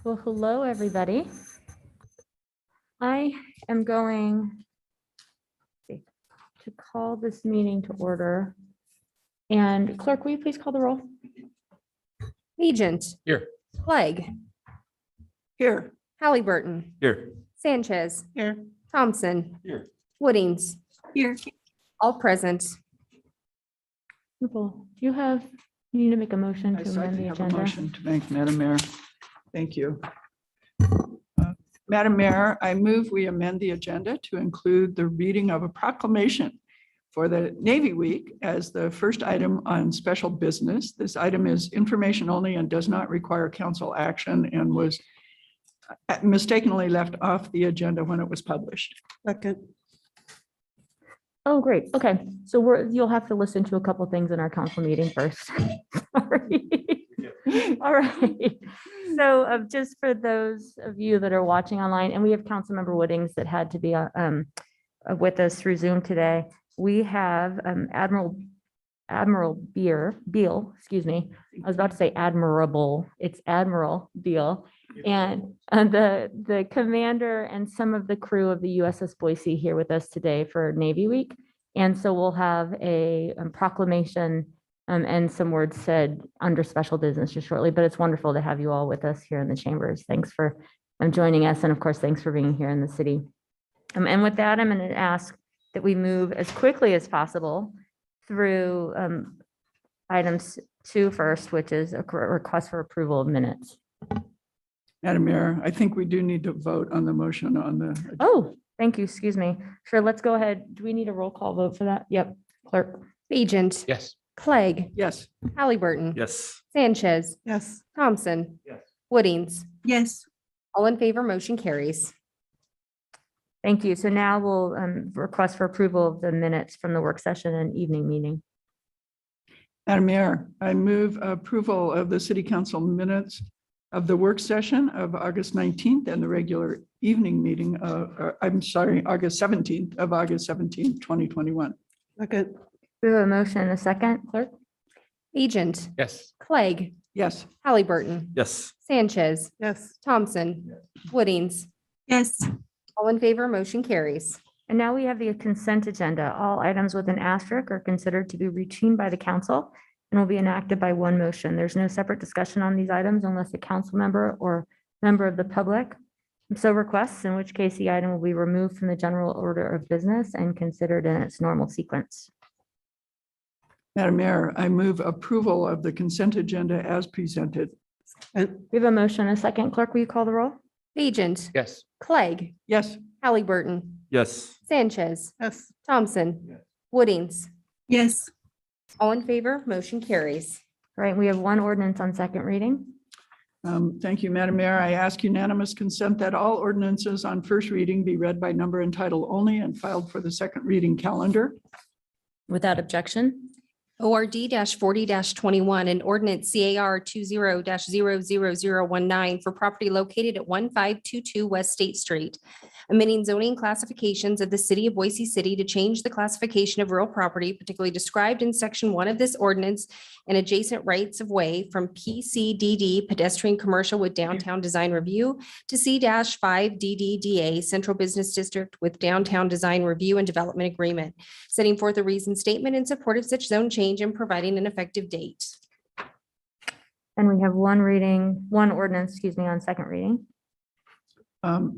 Well, hello, everybody. I am going to call this meeting to order. And clerk, will you please call the roll? Agent. Here. Clegg. Here. Halliburton. Here. Sanchez. Here. Thompson. Here. Woodings. Here. All present. Wonderful. Do you need to make a motion I to amend the have a agenda? motion to make, Madam Mayor. Thank you. Madam Mayor, I move we amend the agenda to include the reading of a proclamation for the Navy Week as the first item on special business. This item is information only and does not require council action and was mistakenly left off the agenda when it was published. Second. Oh, great. Okay. So you'll have to listen to a couple things in our council meeting first. Sorry. All right. So just for those of you that are watching online, and we have Councilmember Woodings that had to be with us through Zoom today. We have Admiral Beal, excuse me. I was about to say Admirable. It's Admiral Beal. And the commander and some of the crew of the USS Boise here with us today for Navy Week. And so we'll have a proclamation and some words said under special business just shortly, but it's wonderful to have you all with us here in the chambers. Thanks for joining us. And of course, thanks for being here in the city. And with that, I'm going to ask that we move as quickly as possible through items 2 first, which is a request for approval of minutes. Madam Mayor, I think we do need to vote on the motion on the. Oh, thank you. Excuse me. Sure, let's go ahead. Do we need a roll call vote for that? Yep, clerk. Agent. Yes. Clegg. Yes. Halliburton. Yes. Sanchez. Yes. Thompson. Yes. Woodings. Yes. All in favor, motion carries. Thank you. So now we'll request for approval of the minutes from the work session and evening meeting. Madam Mayor, I move approval of the city council minutes of the work session of August 19th and the regular evening meeting, August 17th, 2021. Okay. We have a motion and a second, clerk? Agent. Yes. Clegg. Yes. Halliburton. Yes. Sanchez. Yes. Thompson. Woodings. Yes. All in favor, motion carries. And now we have the consent agenda. All items with an asterisk are considered to be routine by the council and will be enacted by one motion. There's no separate discussion on these items unless a council member or member of the public so requests, in which case the item will be removed from the general order of business and considered in its normal sequence. Madam Mayor, I move approval of the consent agenda as presented. We have a motion and a second. Clerk, will you call the roll? Agent. Yes. Clegg. Yes. Halliburton. Yes. Sanchez. Yes. Thompson. Yes. Woodings. Yes. All in favor, motion carries. All right, we have one ordinance on second reading. Thank you, Madam Mayor. I ask unanimous consent that all ordinances on first reading be read by number and title only and filed for the second reading calendar. Without objection. ORD 40-21 and ordinance CAR 20-00019 for property located at 1522 West State Street. Amending zoning classifications of the city of Boise City to change the classification of real property, particularly described in section 1 of this ordinance and adjacent rights of way from PCDD pedestrian commercial with downtown design review to C-5 DDDA central business district with downtown design review and development agreement, setting forth a reasoned statement in support of such zone change and providing an effective date. And we have one ordinance, on second reading.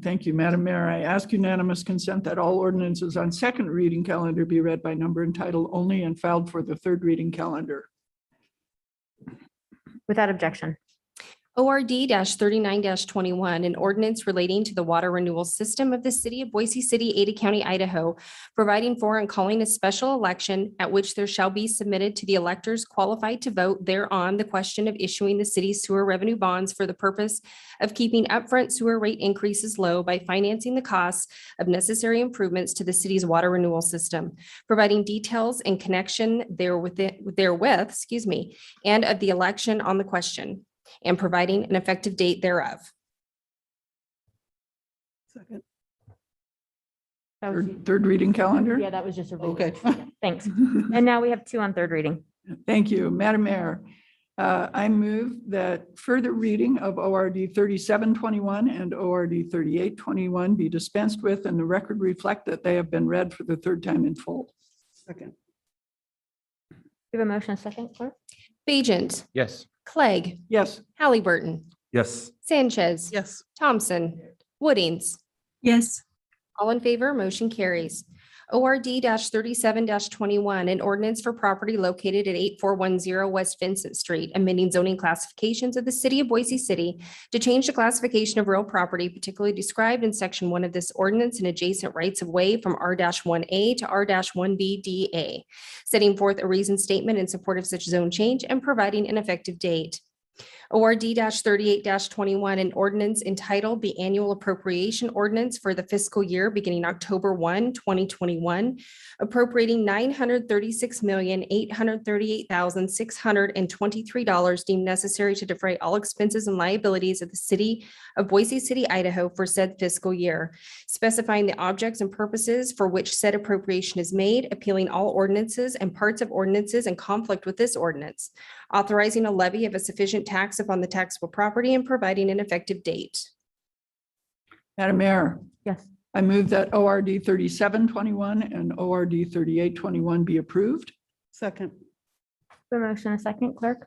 Thank you, Madam Mayor. I ask unanimous consent that all ordinances on second reading calendar be read by number and title only and filed for the third reading calendar. Without objection. ORD 39-21, an ordinance relating to the water renewal system of the city of Boise City, Ada County, Idaho, providing for and calling a special election at which there shall be submitted to the electors qualified to vote thereon the question of issuing the city's sewer revenue bonds for the purpose of keeping upfront sewer rate increases low by financing the costs of necessary improvements to the city's water renewal system, providing details in connection therewith, and of the election on the question, and providing an effective date thereof. Second. That was- Third reading calendar. Yeah, that was just a. Okay. Thanks. And now we have two on third reading. Thank you, Madam Mayor. I move that further reading of ORD 3721 and ORD 3821 be dispensed with and the record reflect that they have been read for the third time in full. Second. Give a motion, a second, clerk? Bajent, Yes. Clegg, Yes. Halliburton, Yes. Sanchez. Yes. Thompson, Woodings. Yes. All in favor, motion carries. ORD 37-21, an ordinance for property located at 8410 West Vincent Street, amending zoning classifications of the city of Boise City to change the classification of real property particularly described in section 1 of this ordinance and adjacent rights of way from R-1A to R-1BDA, setting forth a reasoned statement in support of such zone change and providing an effective date. ORD 38-21, an ordinance entitled the Annual Appropriation Ordinance for the fiscal year beginning October 1, 2021, appropriating $936,838,623 deemed necessary to defray all expenses and liabilities of the city of Boise City, Idaho for said fiscal year, specifying the objects and purposes for which said appropriation is made, appealing all ordinances and parts of ordinances in conflict with this ordinance, authorizing a levy of a sufficient tax upon the taxable property and providing an effective date. Madam Mayor, Yes. I move that ORD 3721 and ORD 3821 be approved. Second. Give a motion, a second, clerk?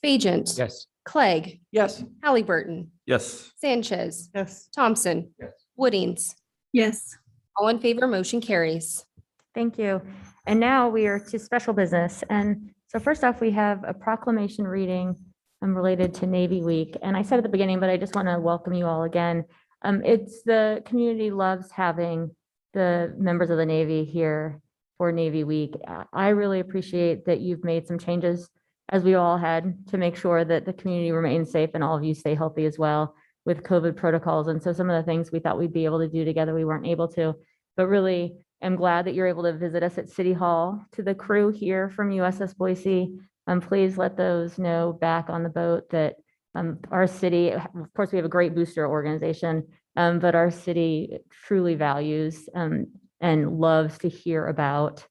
Bajent. Yes. Clegg, Yes. Halliburton, Yes. Sanchez, Yes. Thompson. Yes. Woodings. Yes. All in favor, motion carries. Thank you. And now we are to special business. And so first off, we have a proclamation reading related to Navy Week. And I said at the beginning, but I just want to welcome you all again. It's the community loves having the members of the Navy here for Navy Week. I really appreciate that you've made some changes, as we all had, to make sure that the community remains safe and all of you stay healthy as well with COVID protocols. And so some of the things we thought we'd be able to do together, we weren't able to, but really am glad that you're able to visit us at City Hall. To the crew here from USS Boise, please let those know back on the boat that our city, of course, we have a great booster organization, but our city truly values and loves to hear about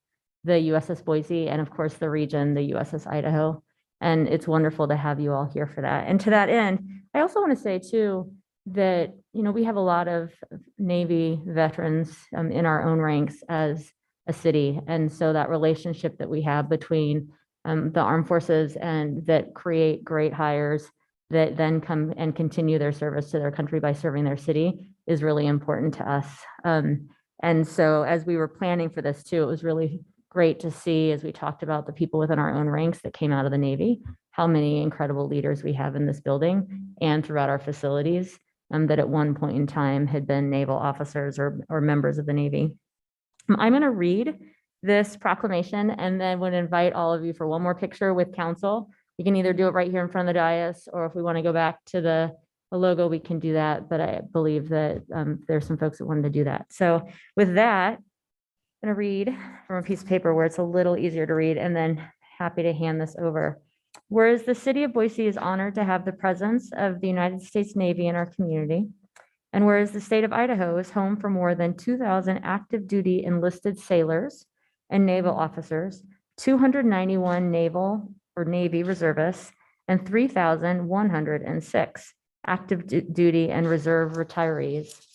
the USS Boise and of course the region, the USS Idaho. And it's wonderful to have you all here for that. And to that end, I also want to say too, that, we have a lot of Navy veterans in our own ranks as a city. And so that relationship that we have between the armed forces and that create great hires that then come and continue their service to their country by serving their city is really important to us. And so as we were planning for this too, it was really great to see, as we talked about the people within our own ranks that came out of the Navy, how many incredible leaders we have in this building and throughout our facilities that at one point in time had been naval officers or members of the Navy. I'm going to read this proclamation and then would invite all of you for one more picture with council. You can either do it right here in front of the dais, or if we want to go back to the logo, we can do that. But I believe that there's some folks that wanted to do that. So with that, I'm going to read from a piece of paper where it's a little easier to read, and then happy to hand this over. Whereas the city of Boise is honored to have the presence of the United States Navy in our community, and whereas the state of Idaho is home for more than 2,000 active duty enlisted sailors and naval officers, 291 naval or Navy reservists, and 3,106 active duty and reserve retirees.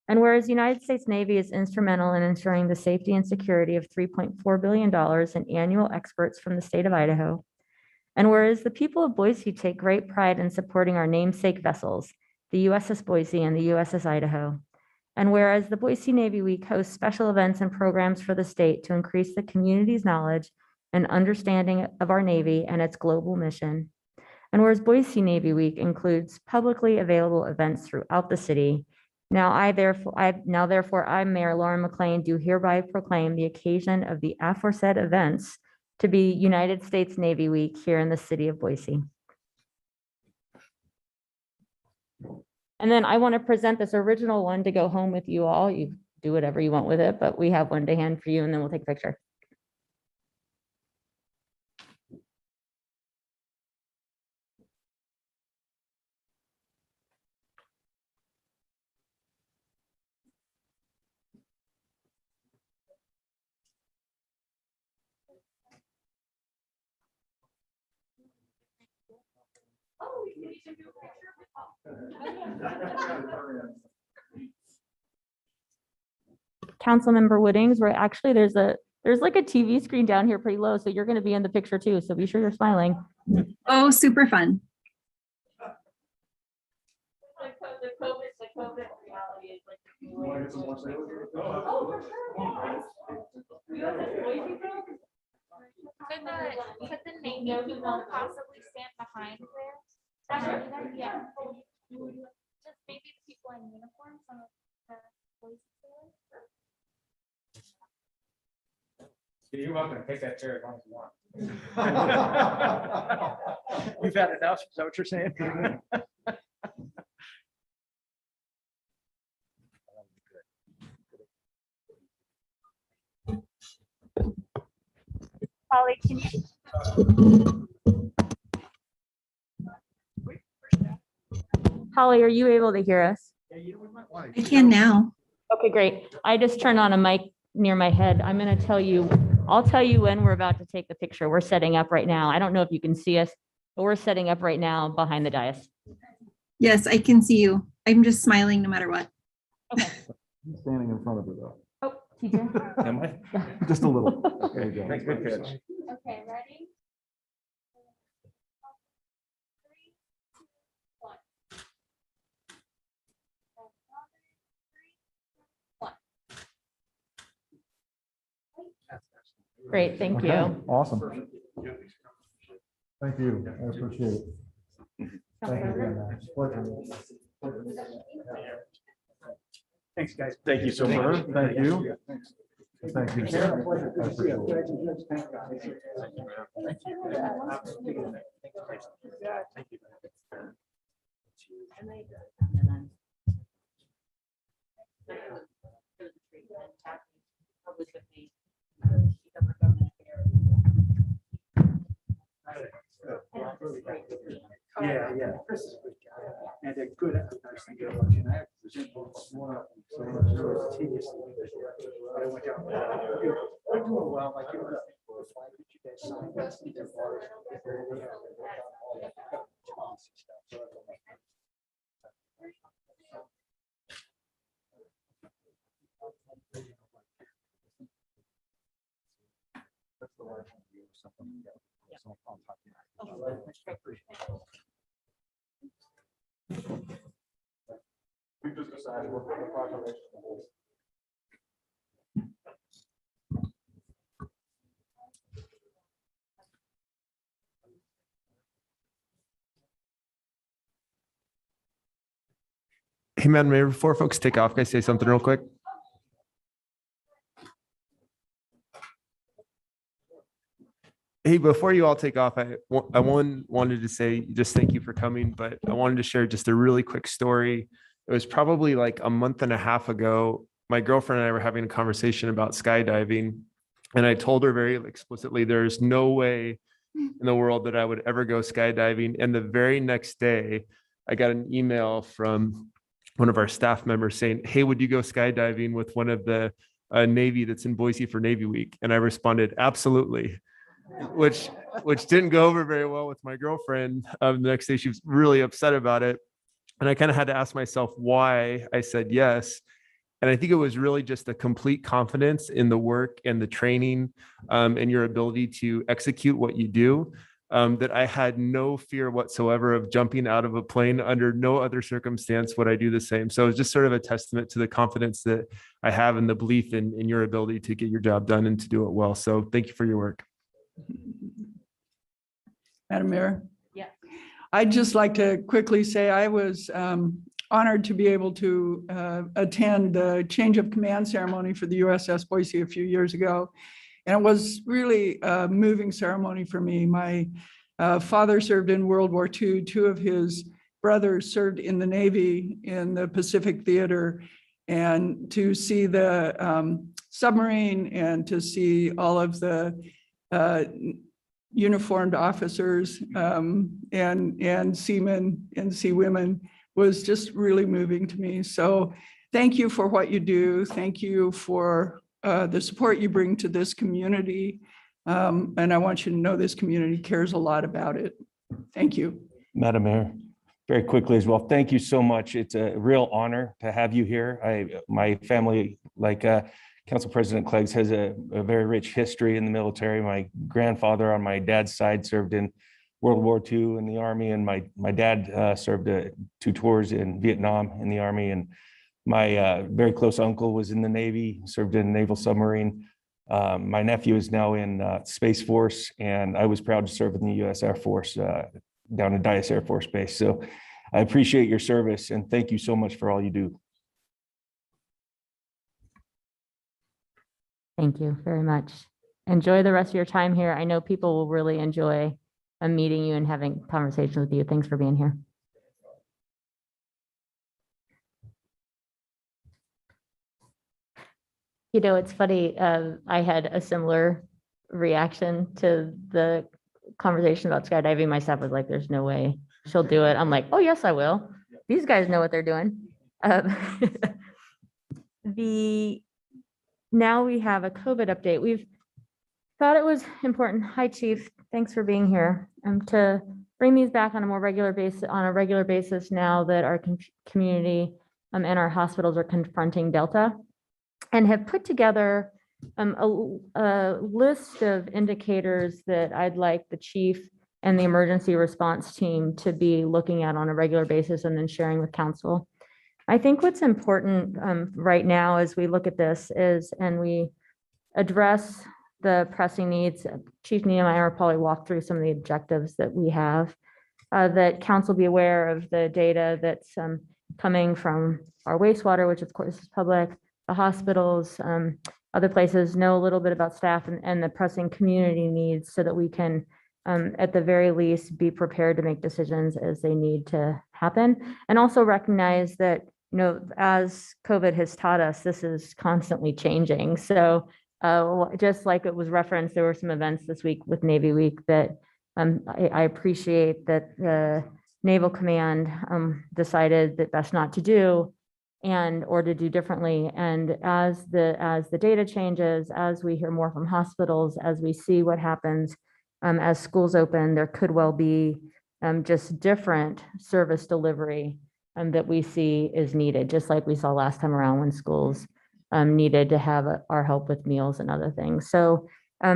And whereas the United States Navy is instrumental in ensuring the safety and security of $3.4 billion in annual exports from the state of Idaho, and whereas the people of Boise take great pride in supporting our namesake vessels, the USS Boise and the USS Idaho, and whereas the Boise Navy Week hosts special events and programs for the state to increase the community's knowledge and understanding of our Navy and its global mission, and whereas Boise Navy Week includes publicly available events throughout the city, now therefore I, Mayor Lauren McLean, do hereby proclaim the occasion of the aforesaid events to be United States Navy Week here in the city of Boise. And then I want to present this original one to go home with you all. You do whatever you want with it, but we have one to hand for you, and then we'll take a picture. Councilmember Woodings, we're actually, there's like a TV screen down here pretty low, so you're going to be in the picture too. So be sure you're smiling. Oh, super fun. Could the Navy people possibly stand behind there? Yeah. Just maybe the people in uniform, some of the police sailors. You're welcome to take that chair as long as you want. You've had enough, is that what you're saying? Holly, can you? Holly, are you able to hear us? I can now. Okay, great. I just turned on a mic near my head. I'll tell you when we're about to take the picture. We're setting up right now. I don't know if you can see us, but we're setting up right now behind the dais. Yes, I can see you. I'm just smiling no matter what. Okay. I'm standing in front of her though. Oh, TJ. Am I? Just a little. There you go. Thanks, good catch. Okay, ready? 3, 2, 1. Great, thank Okay, you. Awesome. Thank you. I appreciate it. Thank you again, man. It's a pleasure. Thanks, guys. Thank you so much. Thank you. Thank you. sir. I appreciate it. Yeah, yeah. Chris is a good guy. And a good, nice thing about you. And I present both more. So it's tedious. But I went down. We're doing well, like you were. You guys signed. That's either part. That's the right one. Something. So I'll talk to you. We just decided we're putting a proclamation on hold. Hey, Madam Mayor, before folks take off, can I say something real quick? Hey, before you all take off, I wanted to say just thank you for coming, but I wanted to share just a really quick story. It was probably like a month and a half ago. My girlfriend and I were having a conversation about skydiving, and I told her very explicitly, there's no way in the world that I would ever go skydiving. And the very next day, I got an email from one of our staff members saying, hey, would you go skydiving with one of the Navy that's in Boise for Navy Week? And I responded, absolutely. Which didn't go over very well with my girlfriend. The next day, she was really upset about it. And I kind of had to ask myself why I said yes. And I think it was really just a complete confidence in the work and the training and your ability to execute what you do, that I had no fear whatsoever of jumping out of a plane. Under no other circumstance would I do the same. So it's just sort of a testament to the confidence that I have and the belief in your ability to get your job done and to do it well. So thank you for your work. Madam Mayor? Yeah. I'd just like to quickly say I was honored to be able to attend the change of command ceremony for the USS Boise a few years ago. And it was really a moving ceremony for me. My father served in World War II. Two of his brothers served in the Navy in the Pacific Theater. And to see the submarine and to see all of the uniformed officers and seamen and seawomen was just really moving to me. So thank you for what you do. Thank you for the support you bring to this community. And I want you to know this community cares a lot about it. Thank you. Madam Mayor, very quickly as well, thank you so much. It's a real honor to have you here. My family, like Council President Cleggs, has a very rich history in the military. My grandfather on my dad's side served in World War II in the Army, and my dad served 2 tours in Vietnam in the Army, and my very close uncle was in the Navy, served in a naval submarine. My nephew is now in Space Force, and I was proud to serve in the U.S. Air Force down at Dyess Air Force Base. So I appreciate your service and thank you so much for all you do. Thank you very much. Enjoy the rest of your time here. I know people will really enjoy meeting you and having conversations with you. Thanks for being here. You know, it's funny, I had a similar reaction to the conversation about skydiving. My staff was like, there's no way she'll do it. I'm like, oh, yes, I will. These guys know what they're doing. Now we have a COVID update. We've thought it was important. Hi, Chief. Thanks for being here. To bring these back on a regular basis now that our community and our hospitals are confronting Delta, and have put together a list of indicators that I'd like the chief and the emergency response team to be looking at on a regular basis and then sharing with council. I think what's important right now as we look at this is, and we address the pressing needs, Chief Niemeyer will probably walk through some of the objectives that we have, that council be aware of the data that's coming from our wastewater, which of course is public, the hospitals, other places, know a little bit about staff and the pressing community needs so that we can, at the very least, be prepared to make decisions as they need to happen. And also recognize that, you know, as COVID has taught us, this is constantly changing. So just like it was referenced, there were some events this week with Navy Week that I appreciate that the Naval Command decided that best not to do, or to do differently. And as the data changes, as we hear more from hospitals, as we see what happens, as schools open, there could well be just different service delivery that we see is needed, just like we saw last time around when schools needed to have our help with meals and other things. So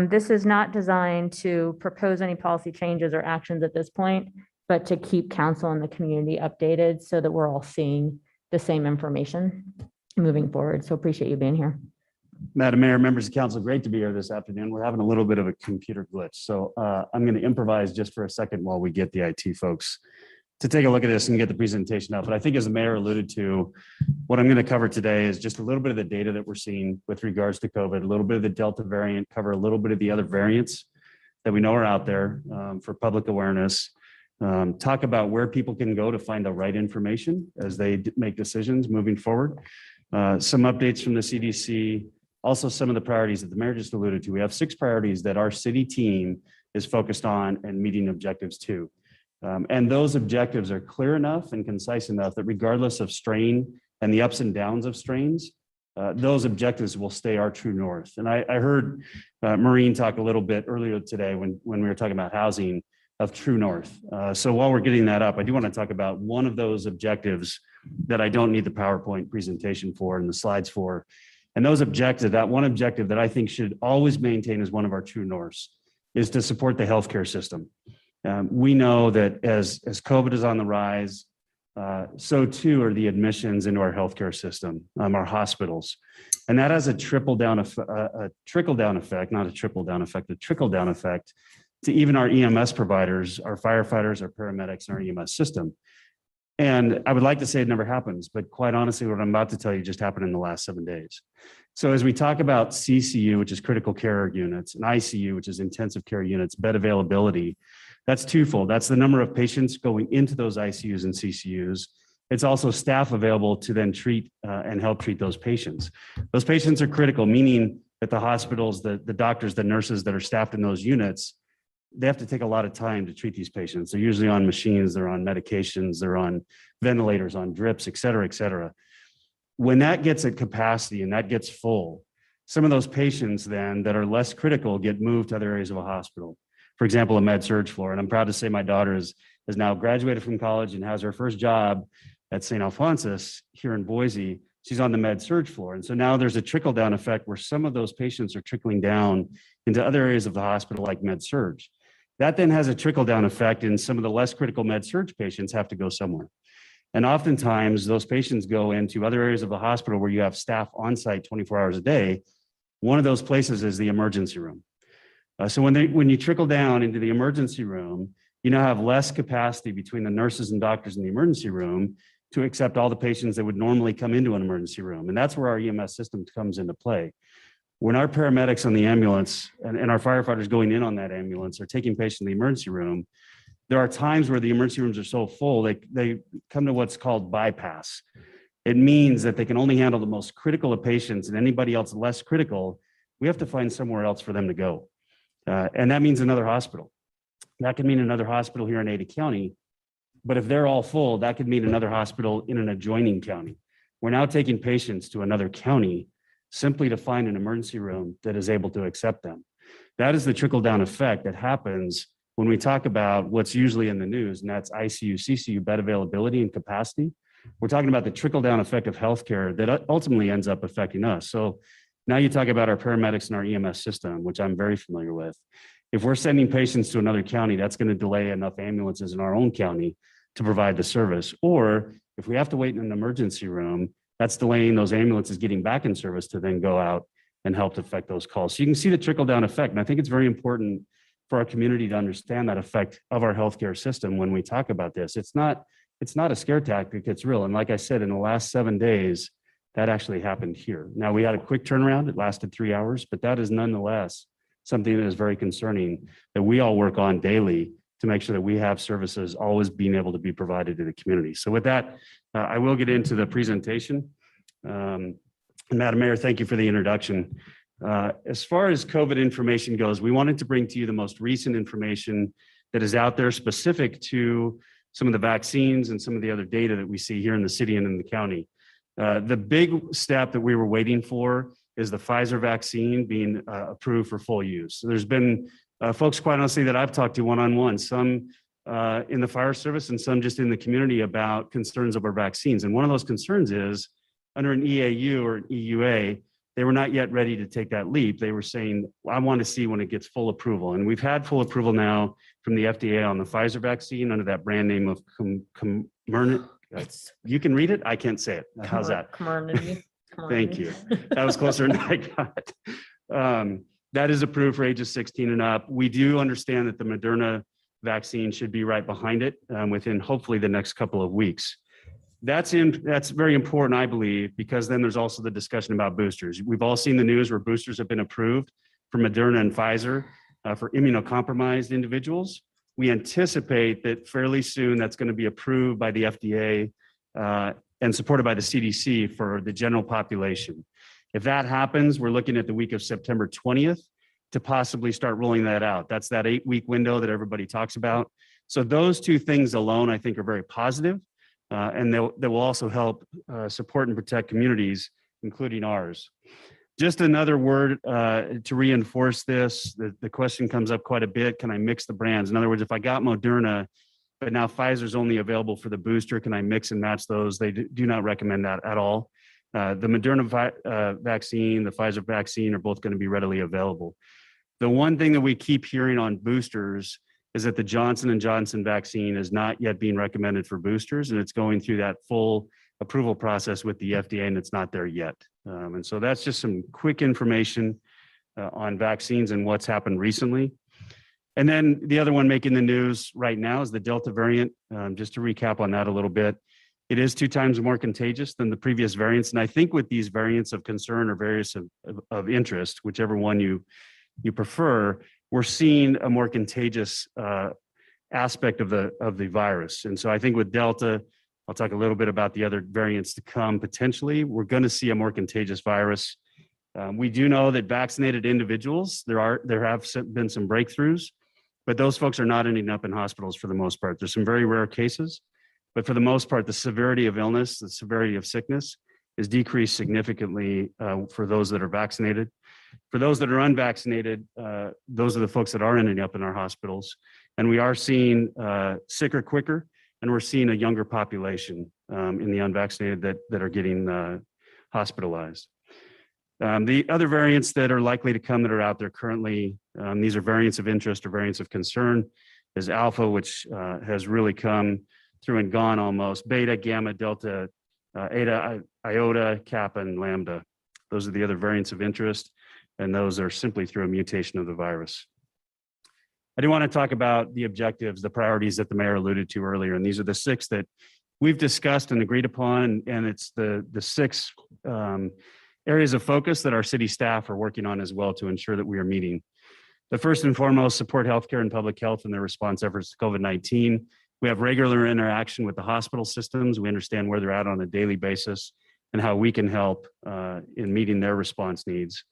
this is not designed to propose any policy changes or actions at this point, but to keep council and the community updated so that we're all seeing the same information moving forward. So appreciate you being here. Madam Mayor, members of council, great to be here this afternoon. We're having a little bit of a computer glitch. So I'm going to improvise just for a second while we get the IT folks to take a look at this and get the presentation up. But I think as the mayor alluded to, what I'm going to cover today is just a little bit of the data that we're seeing with regards to COVID, a little bit of the Delta variant, cover a little bit of the other variants that we know are out there for public awareness. Talk about where people can go to find the right information as they make decisions moving forward. Some updates from the CDC, also some of the priorities that the mayor just alluded to. We have 6 priorities that our city team is focused on and meeting objectives to. And those objectives are clear enough and concise enough that regardless of strain and the ups and downs of strains, those objectives will stay our true north. And I heard Maureen talk a little bit earlier today when we were talking about housing of true north. So while we're getting that up, I do want to talk about one of those objectives that I don't need the PowerPoint presentation for and the slides for. And those objectives, that one objective that I think should always maintain as one of our true norths is to support the healthcare system. We know that as COVID is on the rise, so too are the admissions into our healthcare system, our hospitals. And that has a trickle-down effect, not a trickle-down effect, a trickle-down effect to even our EMS providers, our firefighters, our paramedics, and our EMS system. And I would like to say it never happens, but quite honestly, what I'm about to tell you just happened in the last 7 days. So as we talk about CCU, which is critical care units, and ICU, which is intensive care units, bed availability, that's twofold. That's the number of patients going into those ICUs and CCUs. It's also staff available to then treat and help treat those patients. Those patients are critical, meaning that the hospitals, the doctors, the nurses that are staffed in those units, they have to take a lot of time to treat these patients. They're usually on machines, they're on medications, they're on ventilators, on drips, et cetera, et cetera. When that gets at capacity and that gets full, some of those patients then that are less critical get moved to other areas of a hospital. For example, a med surg floor. And I'm proud to say my daughter is has now graduated from college and has her first job at St. Alphonsus here in Boise. She's on the med surg floor. And so now there's a trickle down effect where some of those patients are trickling down into other areas of the hospital like med surg. That then has a trickle down effect, and some of the less critical med surg patients have to go somewhere. And oftentimes those patients go into other areas of the hospital where you have staff on site 24 hours a day. One of those places is the emergency room. So when you trickle down into the emergency room, you now have less capacity between the nurses and doctors in the emergency room to accept all the patients that would normally come into an emergency room. And that's where our EMS system comes into play. When our paramedics on the ambulance and our firefighters going in on that ambulance are taking patients in the emergency room, there are times where the emergency rooms are so full, they come to what's called bypass. It means that they can only handle the most critical of patients, and anybody else less critical, we have to find somewhere else for them to go. And that means another hospital. That could mean another hospital here in Ada County. But if they're all full, that could mean another hospital in an adjoining county. We're now taking patients to another county simply to find an emergency room that is able to accept them. That is the trickle down effect that happens when we talk about what's usually in the news, and that's ICU, CCU bed availability and capacity. We're talking about the trickle down effect of healthcare that ultimately ends up affecting us. So now you talk about our paramedics and our EMS system, which I'm very familiar with. If we're sending patients to another county, that's going to delay enough ambulances in our own county to provide the service. Or if we have to wait in an emergency room, that's delaying those ambulances getting back in service to then go out and help to affect those calls. So you can see the trickle down effect. And I think it's very important for our community to understand that effect of our healthcare system when we talk about this. It's not a scare tactic, it's real. And like I said, in the last 7 days, that actually happened here. Now, we had a quick turnaround. It lasted 3 hours, but that is nonetheless something that is very concerning that we all work on daily to make sure that we have services always being able to be provided to the community. So with that, I will get into the presentation. Madam Mayor, thank you for the introduction. As far as COVID information goes, we wanted to bring to you the most recent information that is out there specific to some of the vaccines and some of the other data that we see here in the city and in the county. The big step that we were waiting for is the Pfizer vaccine being approved for full use. So there's been folks, quite honestly, that I've talked to one-on-one, some in the fire service and some just in the community about concerns over vaccines. And one of those concerns is under an EAU or an EUA, they were not yet ready to take that leap. They were saying, I want to see when it gets full approval. And we've had full approval now from the FDA on the Pfizer vaccine under that brand name of you can read it? I can't say it. How's that? Thank you. That was closer than I got. That is approved for ages 16 and up. We do understand that the Moderna vaccine should be right behind it within hopefully the next couple of weeks. That's very important, I believe, because then there's also the discussion about boosters. We've all seen the news where boosters have been approved for Moderna and Pfizer for immunocompromised individuals. We anticipate that fairly soon that's going to be approved by the FDA and supported by the CDC for the general population. If that happens, we're looking at the week of September 20th to possibly start rolling that out. That's that 8-week window that everybody talks about. So those two things alone, I think, are very positive. And they will also help support and protect communities, including ours. Just another word to reinforce this, the question comes up quite a bit, can I mix the brands? In other words, if I got Moderna, but now Pfizer's only available for the booster, can I mix and match those? They do not recommend that at all. The Moderna vaccine, the Pfizer vaccine are both going to be readily available. The one thing that we keep hearing on boosters is that the Johnson & Johnson vaccine is not yet being recommended for boosters, and it's going through that full approval process with the FDA, and it's not there yet. And so that's just some quick information on vaccines and what's happened recently. And then the other one making the news right now is the Delta variant. Just to recap on that a little bit, it is 2 times more contagious than the previous variants. And I think with these variants of concern or various of interest, whichever one you prefer, we're seeing a more contagious aspect of the virus. And so I think with Delta, I'll talk a little bit about the other variants to come potentially. We're going to see a more contagious virus. We do know that vaccinated individuals, there have been some breakthroughs, but those folks are not ending up in hospitals for the most part. There's some very rare cases, but for the most part, the severity of illness, the severity of sickness is decreased significantly for those that are vaccinated. For those that are unvaccinated, those are the folks that are ending up in our hospitals. And we are seeing sicker quicker, and we're seeing a younger population in the unvaccinated that are getting hospitalized. The other variants that are likely to come that are out there currently, these are variants of interest or variants of concern, is Alpha, which has really come through and gone almost, Beta, Gamma, Delta, Eta, Iota, Kappa, and Lambda. Those are the other variants of interest, and those are simply through a mutation of the virus. I do want to talk about the objectives, the priorities that the mayor alluded to earlier, and these are the 6 that we've discussed and agreed upon, and it's the 6 areas of focus that our city staff are working on as well to ensure that we are meeting. The first and foremost, support healthcare and public health in their response efforts to COVID-19. We have regular interaction with the hospital systems. We understand where they're at on a daily basis and how we can help in meeting their response needs.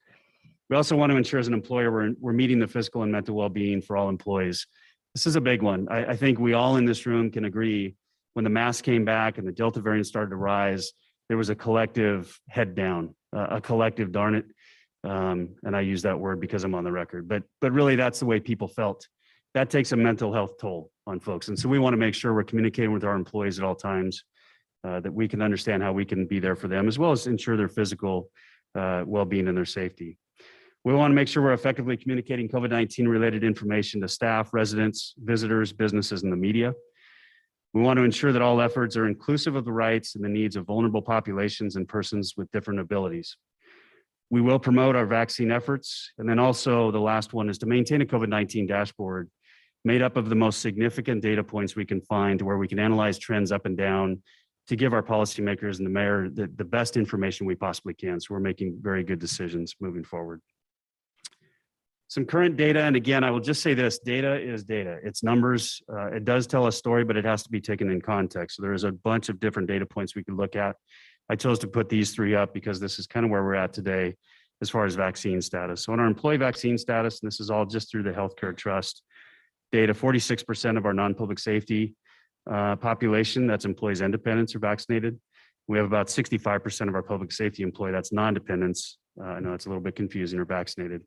We also want to ensure as an employer, we're meeting the physical and mental well-being for all employees. This is a big one. I think we all in this room can agree when the mask came back and the Delta variant started to rise, there was a collective head down, a collective darn it. And I use that word because I'm on the record, but really that's the way people felt. That takes a mental health toll on folks. And so we want to make sure we're communicating with our employees at all times, that we can understand how we can be there for them, as well as ensure their physical well-being and their safety. We want to make sure we're effectively communicating COVID-19 related information to staff, residents, visitors, businesses, and the media. We want to ensure that all efforts are inclusive of the rights and the needs of vulnerable populations and persons with different abilities. We will promote our vaccine efforts. And then also the last one is to maintain a COVID-19 dashboard made up of the most significant data points we can find, where we can analyze trends up and down to give our policymakers and the mayor the best information we possibly can. So we're making very good decisions moving forward. Some current data, and again, I will just say this, data is data. It's numbers. It does tell a story, but it has to be taken in context. So there is a bunch of different data points we could look at. I chose to put these 3 up because this is kind of where we're at today as far as vaccine status. So in our employee vaccine status, and this is all just through the Healthcare Trust data, 46% of our non-public safety population, that's employees and dependents, are vaccinated. We have about 65% of our public safety employee, that's non-dependents. I know it's a little bit confusing, are vaccinated.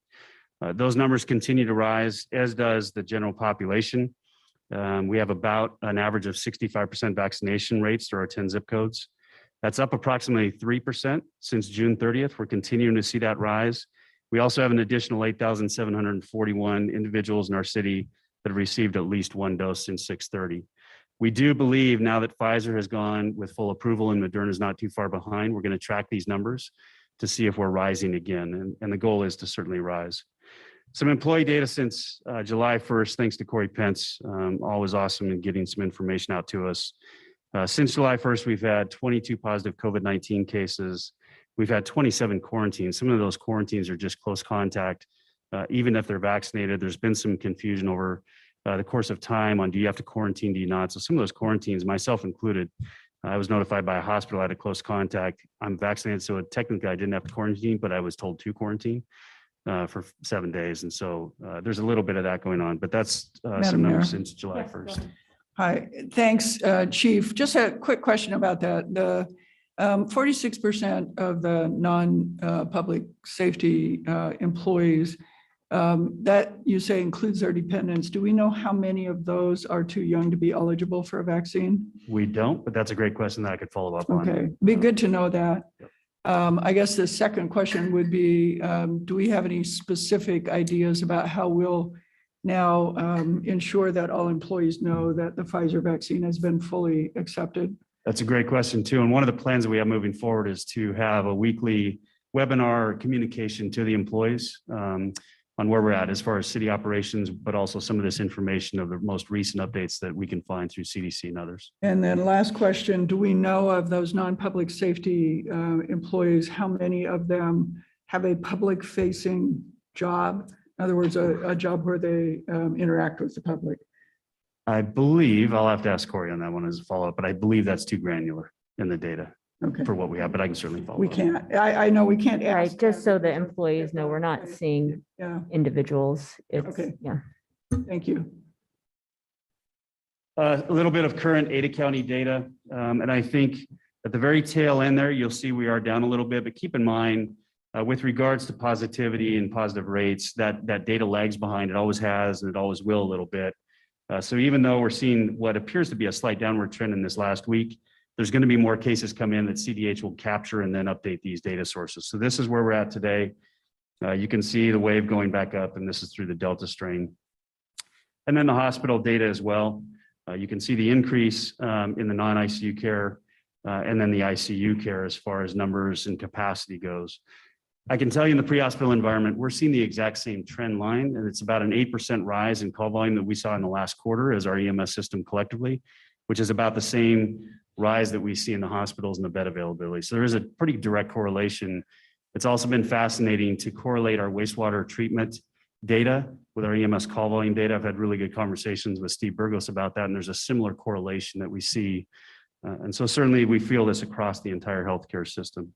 Those numbers continue to rise, as does the general population. We have about an average of 65% vaccination rates through our 10 zip codes. That's up approximately 3% since June 30th. We're continuing to see that rise. We also have an additional 8,741 individuals in our city that have received at least 1 dose since 6/30. We do believe now that Pfizer has gone with full approval and Moderna is not too far behind, we're going to track these numbers to see if we're rising again. And the goal is to certainly rise. Some employee data since July 1st, thanks to Corey Pence, always awesome in getting some information out to us. Since July 1st, we've had 22 positive COVID-19 cases. We've had 27 quarantines. Some of those quarantines are just close contact. Even if they're vaccinated, there's been some confusion over the course of time on do you have to quarantine, do you not? So some of those quarantines, myself included, I was notified by a hospital I had a close contact. I'm vaccinated, so technically I didn't have to quarantine, but I was told to quarantine for 7 days. And so there's a little bit of that going on, but that's some numbers since July 1st. Hi, thanks, Chief. Just a quick question about that. The 46% of the non-public safety employees, that you say includes their dependents. Do we know how many of those are too young to be eligible for a vaccine? We don't, but that's a great question that I could follow up on. Okay, be good to know that. I guess the second question would be, do we have any specific ideas about how we'll now ensure that all employees know that the Pfizer vaccine has been fully accepted? That's a great question too. And one of the plans that we have moving forward is to have a weekly webinar communication to the employees on where we're at as far as city operations, but also some of this information of the most recent updates that we can find through CDC and others. And then last question, do we know of those non-public safety employees, how many of them have a public facing job? In other words, a job where they interact with the public? I believe, I'll have to ask Corey on that one as a follow-up, but I believe that's too granular in the data for what we have, but I can certainly follow up. We can't, I know we can't Right, ask. just so the employees know, we're not seeing Yeah, individuals. It's, Okay. yeah. thank you. A little bit of current Ada County data. And I think at the very tail end there, you'll see we are down a little bit, but keep in mind with regards to positivity and positive rates, that data lags behind. It always has, and it always will a little bit. So even though we're seeing what appears to be a slight downward trend in this last week, there's going to be more cases come in that CDH will capture and then update these data sources. So this is where we're at today. You can see the wave going back up, and this is through the Delta strain. And then the hospital data as well. You can see the increase in the non-ICU care and then the ICU care as far as numbers and capacity goes. I can tell you in the pre-hospital environment, we're seeing the exact same trend line, and it's about an 8% rise in call volume that we saw in the last quarter as our EMS system collectively, which is about the same rise that we see in the hospitals and the bed availability. So there is a pretty direct correlation. It's also been fascinating to correlate our wastewater treatment data with our EMS call volume data. I've had really good conversations with Steve Burgos about that, and there's a similar correlation that we see. And so certainly we feel this across the entire healthcare system.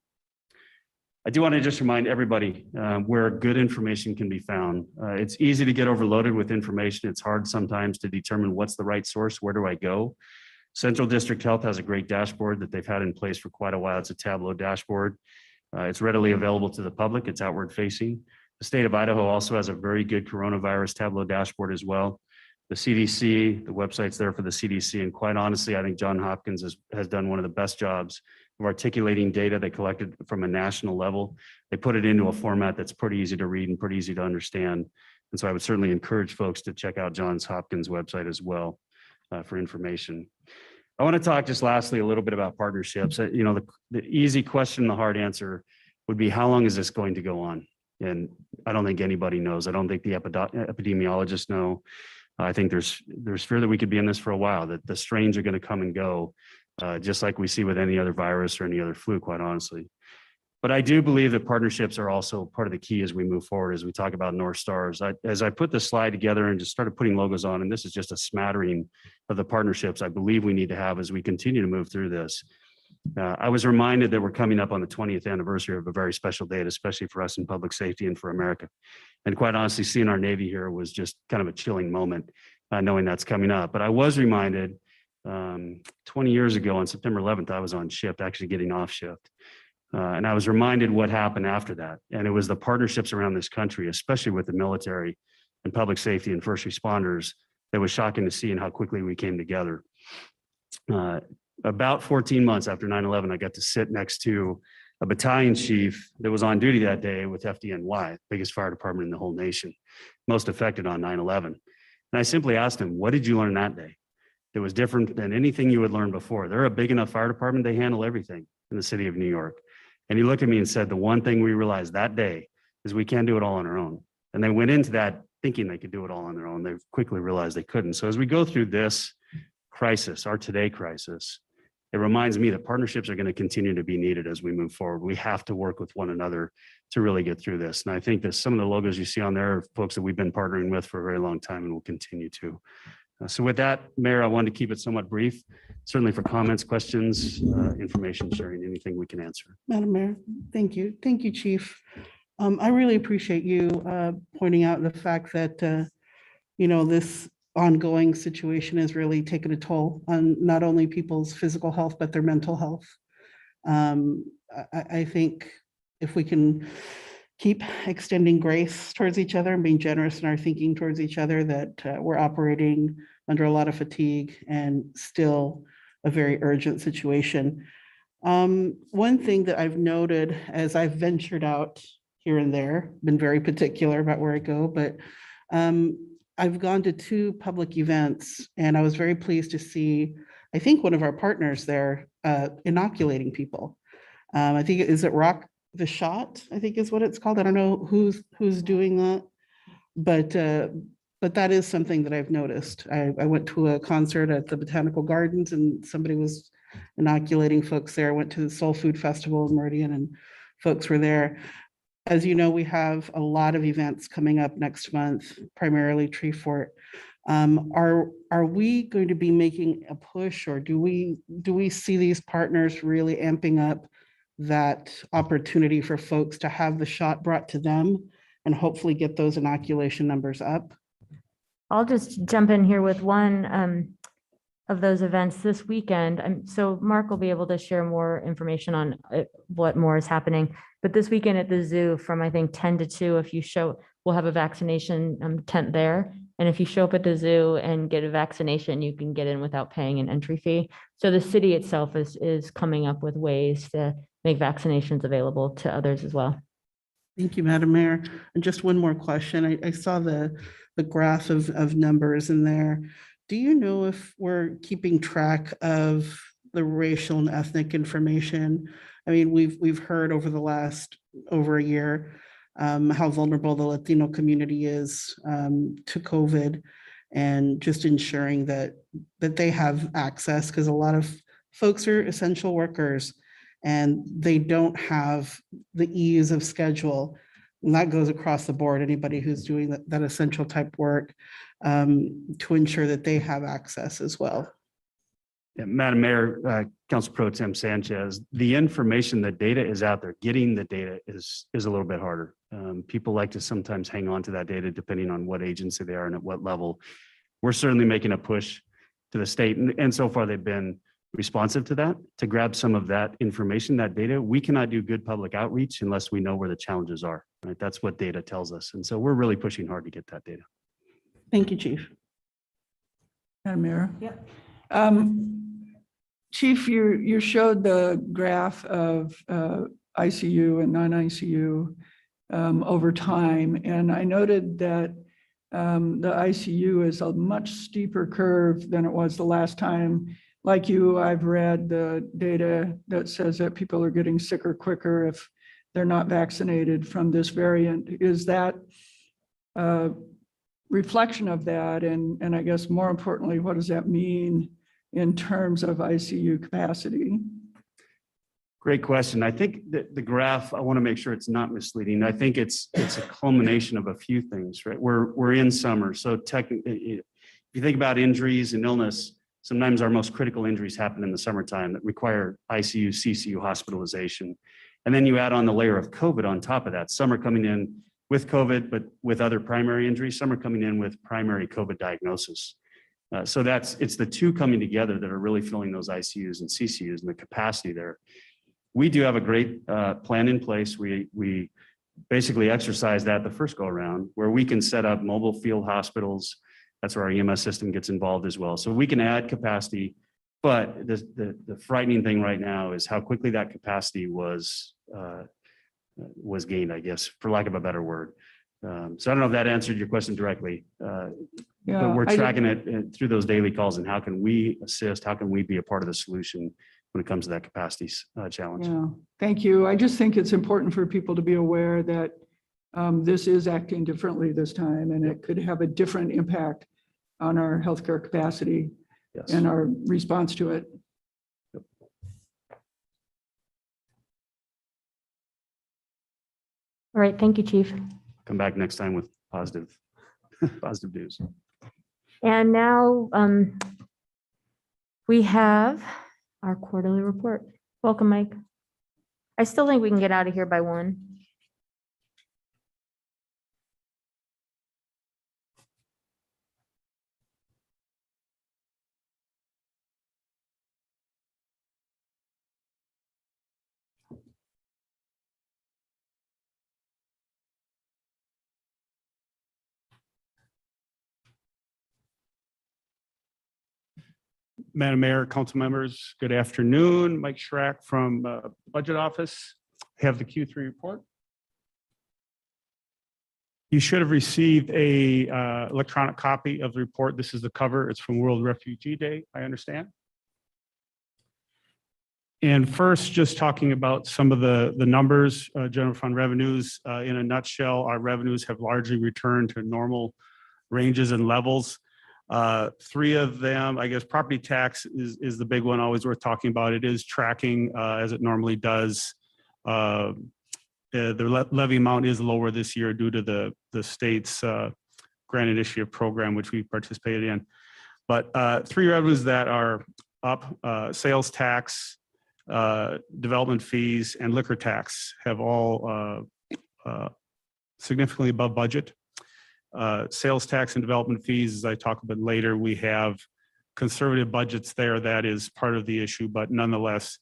I do want to just remind everybody where good information can be found. It's easy to get overloaded with information. It's hard sometimes to determine what's the right source. Where do I go? Central District Health has a great dashboard that they've had in place for quite a while. It's a Tableau dashboard. It's readily available to the public. It's outward facing. The state of Idaho also has a very good coronavirus Tableau dashboard as well. The CDC, the website's there for the CDC. And quite honestly, I think Johns Hopkins has done one of the best jobs of articulating data they collected from a national level. They put it into a format that's pretty easy to read and pretty easy to understand. And so I would certainly encourage folks to check out Johns Hopkins website as well for information. I want to talk just lastly a little bit about partnerships. You know, the easy question, the hard answer would be, how long is this going to go on? And I don't think anybody knows. I don't think the epidemiologists know. I think there's fear that we could be in this for a while, that the strains are going to come and go, just like we see with any other virus or any other flu, quite honestly. But I do believe that partnerships are also part of the key as we move forward, as we talk about North Stars. As I put this slide together and just started putting logos on, and this is just a smattering of the partnerships I believe we need to have as we continue to move through this. I was reminded that we're coming up on the 20th anniversary of a very special date, especially for us in public safety and for America. And quite honestly, seeing our Navy here was just kind of a chilling moment, knowing that's coming up. But I was reminded 20 years ago on September 11th, I was on shift, actually getting off shift. And I was reminded what happened after that. And it was the partnerships around this country, especially with the military and public safety and first responders, that was shocking to see and how quickly we came together. About 14 months after 9/11, I got to sit next to a battalion chief that was on duty that day with FDNY, biggest fire department in the whole nation, most affected on 9/11. And I simply asked him, what did you learn that day that was different than anything you had learned before? They're a big enough fire department, they handle everything in the city of New York. And he looked at me and said, the one thing we realized that day is we can't do it all on our own. And they went into that thinking they could do it all on their own. They quickly realized they couldn't. So as we go through this crisis, our today crisis, it reminds me that partnerships are going to continue to be needed as we move forward. We have to work with one another to really get through this. And I think that some of the logos you see on there are folks that we've been partnering with for a very long time and will continue to. So with that, Mayor, I wanted to keep it somewhat brief, certainly for comments, questions, information sharing, anything we can answer. Madam Mayor, thank you. Thank you, Chief. I really appreciate you pointing out the fact that, you know, this ongoing situation has really taken a toll on not only people's physical health, but their mental health. I think if we can keep extending grace towards each other and being generous in our thinking towards each other, that we're operating under a lot of fatigue and still a very urgent situation. One thing that I've noted as I've ventured out here and there, been very particular about where I go, but I've gone to 2 public events and I was very pleased to see, I think one of our partners there inoculating people. I think, is it Rock the Shot, I think is what it's called. I don't know who's doing that, but that is something that I've noticed. I went to a concert at the Botanical Gardens and somebody was inoculating folks there. I went to the Soul Food Festival in Meridian and folks were there. As you know, we have a lot of events coming up next month, primarily Tree Fort. Are we going to be making a push, or do we see these partners really amping up that opportunity for folks to have the shot brought to them and hopefully get those inoculation numbers up? I'll just jump in here with one of those events this weekend. So Mark will be able to share more information on what more is happening. But this weekend at the zoo from, I think, 10 to 2, if you show, we'll have a vaccination tent there. And if you show up at the zoo and get a vaccination, you can get in without paying an entry fee. So the city itself is coming up with ways to make vaccinations available to others as well. Thank you, Madam Mayor. And just one more question. I saw the graph of numbers in there. Do you know if we're keeping track of the racial and ethnic information? I mean, we've heard over the last over a year how vulnerable the Latino community is to COVID, and just ensuring that they have access, because a lot of folks are essential workers and they don't have the ease of schedule. And that goes across the board, anybody who's doing that essential type work, to ensure that they have access as well. Yeah, Madam Mayor, Council Pro Tem Sanchez, the information, the data is out there. Getting the data is a little bit harder. People like to sometimes hang on to that data depending on what agency they are and at what level. We're certainly making a push to the state, and so far they've been responsive to that, to grab some of that information, that data. We cannot do good public outreach unless we know where the challenges are, right? That's what data tells us. And so we're really pushing hard to get that data. Thank you, Chief. Madam Mayor? Yeah. Chief, you showed the graph of ICU and non-ICU over time, and I noted that the ICU is a much steeper curve than it was the last time. Like you, I've read the data that says that people are getting sicker quicker if they're not vaccinated from this variant. Is that a reflection of that? And I guess more importantly, what does that mean in terms of ICU capacity? Great question. I think that the graph, I want to make sure it's not misleading. I think it's a culmination of a few things, right? We're in summer. So technically, if you think about injuries and illness, sometimes our most critical injuries happen in the summertime that require ICU, CCU hospitalization. And then you add on the layer of COVID on top of that. Some are coming in with COVID, but with other primary injuries. Some are coming in with primary COVID diagnosis. So it's the two coming together that are really filling those ICUs and CCUs and the capacity there. We do have a great plan in place. We basically exercise that the first go around, where we can set up mobile field hospitals. That's where our EMS system gets involved as well. So we can add capacity, but the frightening thing right now is how quickly that capacity was gained, I guess, for lack of a better word. So I don't know if that answered your question directly, but we're tracking it through those daily calls, and how can we assist? How can we be a part of the solution when it comes to that capacity challenge? Yeah, thank you. I just think it's important for people to be aware that this is acting differently this time, and it could have a different impact on our healthcare capacity and our response to it. All right, thank you, Chief. Come back next time with positive news. And now we have our quarterly report. Welcome, Mike. I still think we can get out of here by 1. Madam Mayor, council members, good afternoon. Mike Schrack from Budget Office. I have the Q3 report. You should have received a electronic copy of the report. This is the cover. It's from World Refugee Day, I understand. And first, just talking about some of the numbers, general fund revenues. In a nutshell, our revenues have largely returned to normal ranges and levels. 3 of them, I guess, property tax is the big one, always worth talking about. It is tracking as it normally does. The levy amount is lower this year due to the state's grant initiative program, which we participated in. But 3 revenues that are up, sales tax, development fees, and liquor tax have all significantly above budget. Sales tax and development fees, as I talk about later, we have conservative budgets there. That is part of the issue, but nonetheless,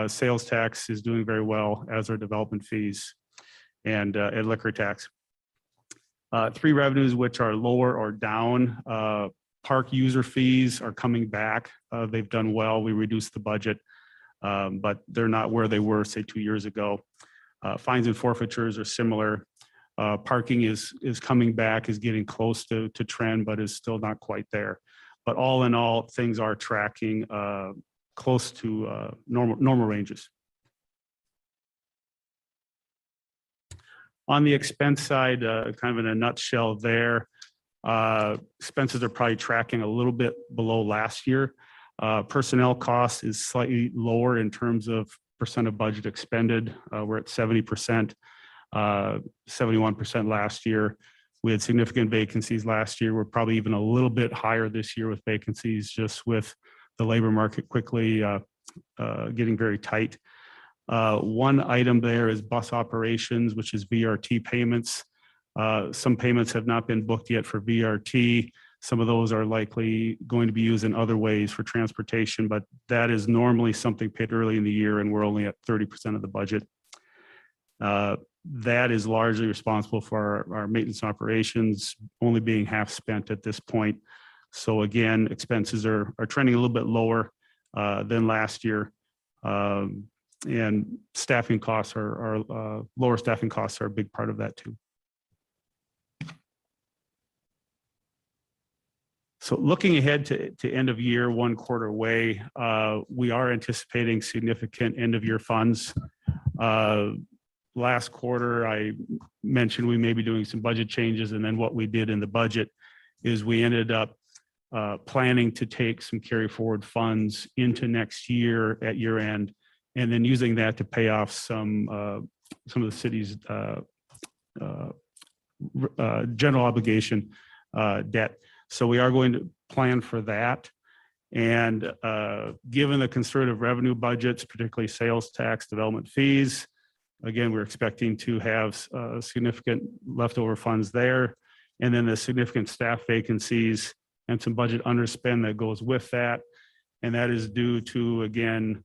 sales tax is doing very well, as are development fees and liquor tax. Three revenues which are lower or down. Park user fees are coming back. They've done well. We reduced the budget, but they're not where they were, say, 2 years ago. Fines and forfeitures are similar. Parking is coming back, is getting close to trend, but is still not quite there. But all in all, things are tracking close to normal ranges. On the expense side, kind of in a nutshell there, expenses are probably tracking a little bit below last year. Personnel cost is slightly lower in terms of percent of budget expended. We're at 70%, 71% last year. We had significant vacancies last year. We're probably even a little bit higher this year with vacancies, just with the labor market quickly getting very tight. One item there is bus operations, which is VRT payments. Some payments have not been booked yet for VRT. Some of those are likely going to be used in other ways for transportation, but that is normally something paid early in the year, and we're only at 30% of the budget. That is largely responsible for our maintenance operations, only being half spent at this point. So again, expenses are trending a little bit lower than last year. And staffing costs are lower staffing costs are a big part of that too. So looking ahead to end of year, 1 quarter away, we are anticipating significant end of year funds. Last quarter, I mentioned we may be doing some budget changes, and then what we did in the budget is we ended up planning to take some carry forward funds into next year at year end, and then using that to pay off some of the city's general obligation debt. So we are going to plan for that. And given the conservative revenue budgets, particularly sales tax, development fees, again, we're expecting to have significant leftover funds there. And then the significant staff vacancies and some budget underspend that goes with that. And that is due to, again,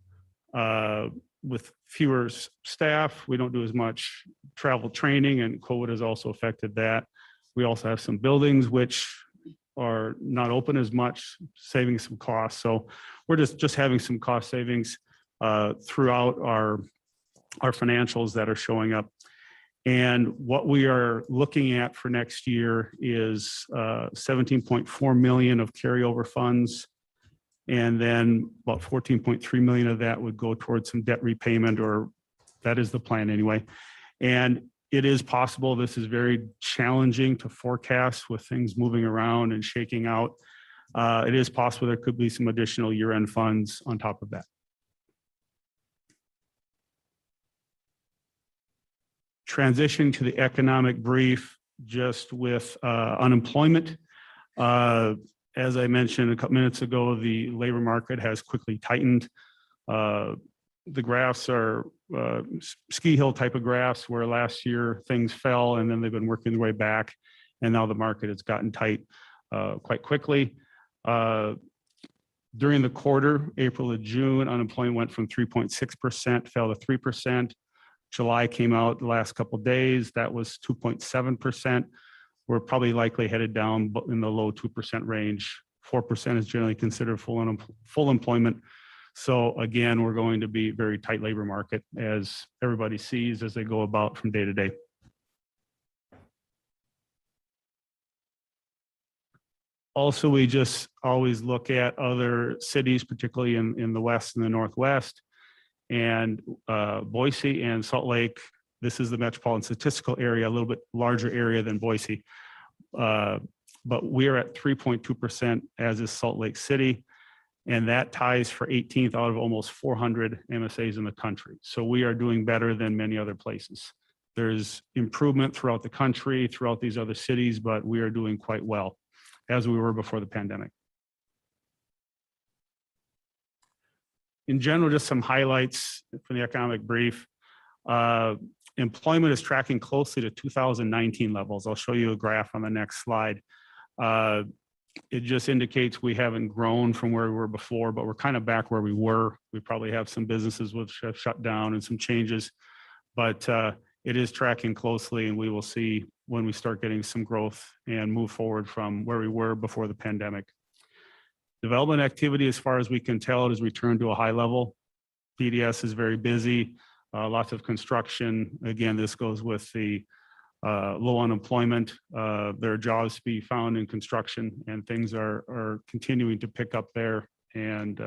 with fewer staff, we don't do as much travel training, and COVID has also affected that. We also have some buildings which are not open as much, saving some costs. So we're just having some cost savings throughout our financials that are showing up. And what we are looking at for next year is 17.4 million of carryover funds. And then about 14.3 million of that would go towards some debt repayment, or that is the plan anyway. And it is possible, this is very challenging to forecast with things moving around and shaking out. It is possible there could be some additional year-end funds on top of that. Transition to the economic brief, just with unemployment. As I mentioned a couple minutes ago, the labor market has quickly tightened. The graphs are ski hill type of graphs, where last year things fell and then they've been working their way back. And now the market has gotten tight quite quickly. During the quarter, April to June, unemployment went from 3.6%, fell to 3%. July came out the last couple of days, that was 2.7%. We're probably likely headed down in the low 2% range. 4% is generally considered full employment. So again, we're going to be very tight labor market, as everybody sees as they go about from day to day. Also, we just always look at other cities, particularly in the West and the Northwest, and Boise and Salt Lake. This is the metropolitan statistical area, a little bit larger area than Boise. But we're at 3.2%, as is Salt Lake City. And that ties for 18th out of almost 400 MSAs in the country. So we are doing better than many other places. There's improvement throughout the country, throughout these other cities, but we are doing quite well, as we were before the pandemic. In general, just some highlights from the economic brief. Employment is tracking closely to 2019 levels. I'll show you a graph on the next slide. It just indicates we haven't grown from where we were before, but we're kind of back where we were. We probably have some businesses which have shut down and some changes, but it is tracking closely, and we will see when we start getting some growth and move forward from where we were before the pandemic. Development activity, as far as we can tell, has returned to a high level. PDS is very busy, lots of construction. Again, this goes with the low unemployment. There are jobs to be found in construction, and things are continuing to pick up there and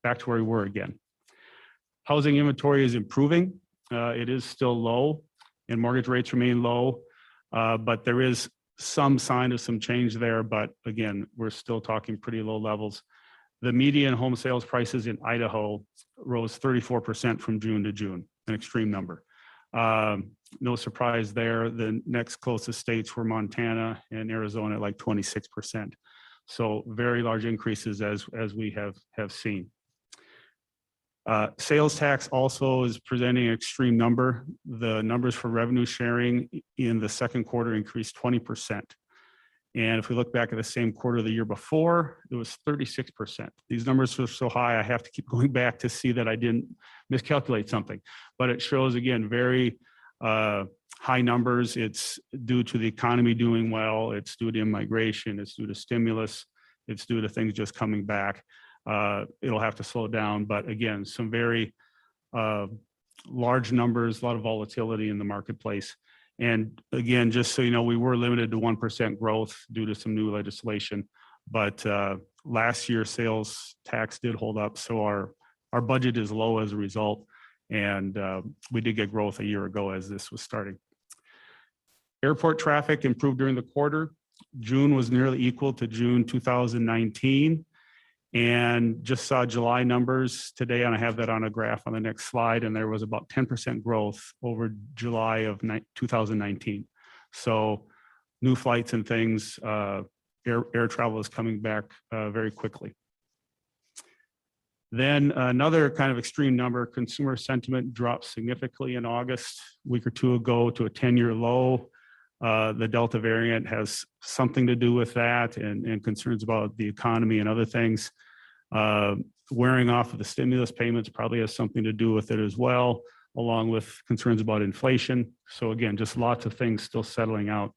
back to where we were again. Housing inventory is improving. It is still low and mortgage rates remain low, but there is some sign of some change there. But again, we're still talking pretty low levels. The median home sales prices in Idaho rose 34% from June to June, an extreme number. No surprise there. The next closest states were Montana and Arizona at like 26%. So very large increases as we have seen. Sales tax also is presenting an extreme number. The numbers for revenue sharing in the second quarter increased 20%. And if we look back at the same quarter the year before, it was 36%. These numbers are so high, I have to keep going back to see that I didn't miscalculate something. But it shows, again, very high numbers. It's due to the economy doing well. It's due to immigration. It's due to stimulus. It's due to things just coming back. It'll have to slow down. But again, some very large numbers, a lot of volatility in the marketplace. And again, just so you know, we were limited to 1% growth due to some new legislation. But last year, sales tax did hold up. So our budget is low as a result. And we did get growth a year ago as this was starting. Airport traffic improved during the quarter. June was nearly equal to June 2019. And just saw July numbers today, and I have that on a graph on the next slide, and there was about 10% growth over July of 2019. So new flights and things, air travel is coming back very quickly. Then another kind of extreme number, consumer sentiment dropped significantly in August, a week or two ago, to a 10-year low. The Delta variant has something to do with that, and concerns about the economy and other things. Wearing off of the stimulus payments probably has something to do with it as well, along with concerns about inflation. So again, just lots of things still settling out.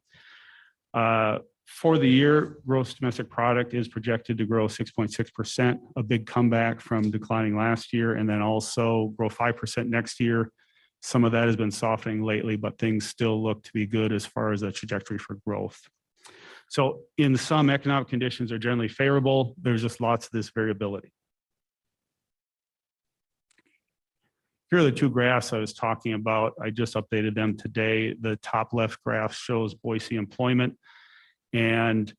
For the year, gross domestic product is projected to grow 6.6%, a big comeback from declining last year, and then also grow 5% next year. Some of that has been softening lately, but things still look to be good as far as a trajectory for growth. So in sum, economic conditions are generally favorable. There's just lots of this variability. Here are the two graphs I was talking about. I just updated them today. The top left graph shows Boise employment, and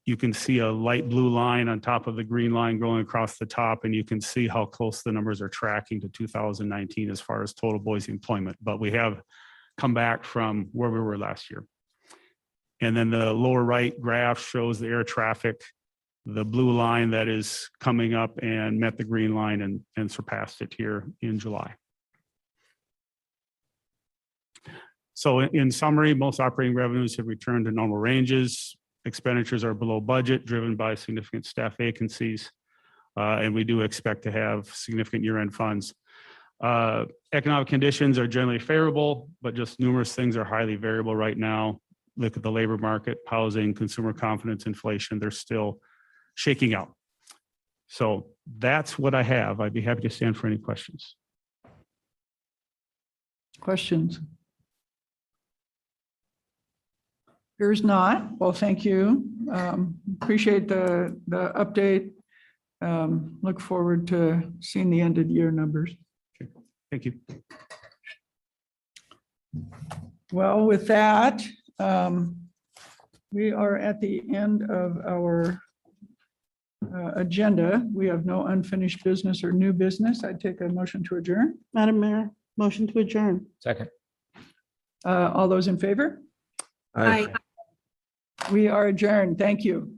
you can see a light blue line on top of the green line going across the top, and you can see how close the numbers are tracking to 2019 as far as total Boise employment. But we have come back from where we were last year. And then the lower right graph shows the air traffic, the blue line that is coming up and met the green line and surpassed it here in July. So in summary, most operating revenues have returned to normal ranges. Expenditures are below budget, driven by significant staff vacancies. And we do expect to have significant year-end funds. Economic conditions are generally favorable, but just numerous things are highly variable right now. Look at the labor market, housing, consumer confidence, inflation, they're still shaking out. So that's what I have. I'd be happy to stand for any questions. Questions? Here's not. Well, thank you. Appreciate the update. Look forward to seeing the end of year numbers. Okay. Thank you. Well, with that, we are at the end of our agenda. We have no unfinished business or new business. I'd take a motion to adjourn. Madam Mayor, motion to adjourn. Second. All those in favor? Aye. We are adjourned. Thank you.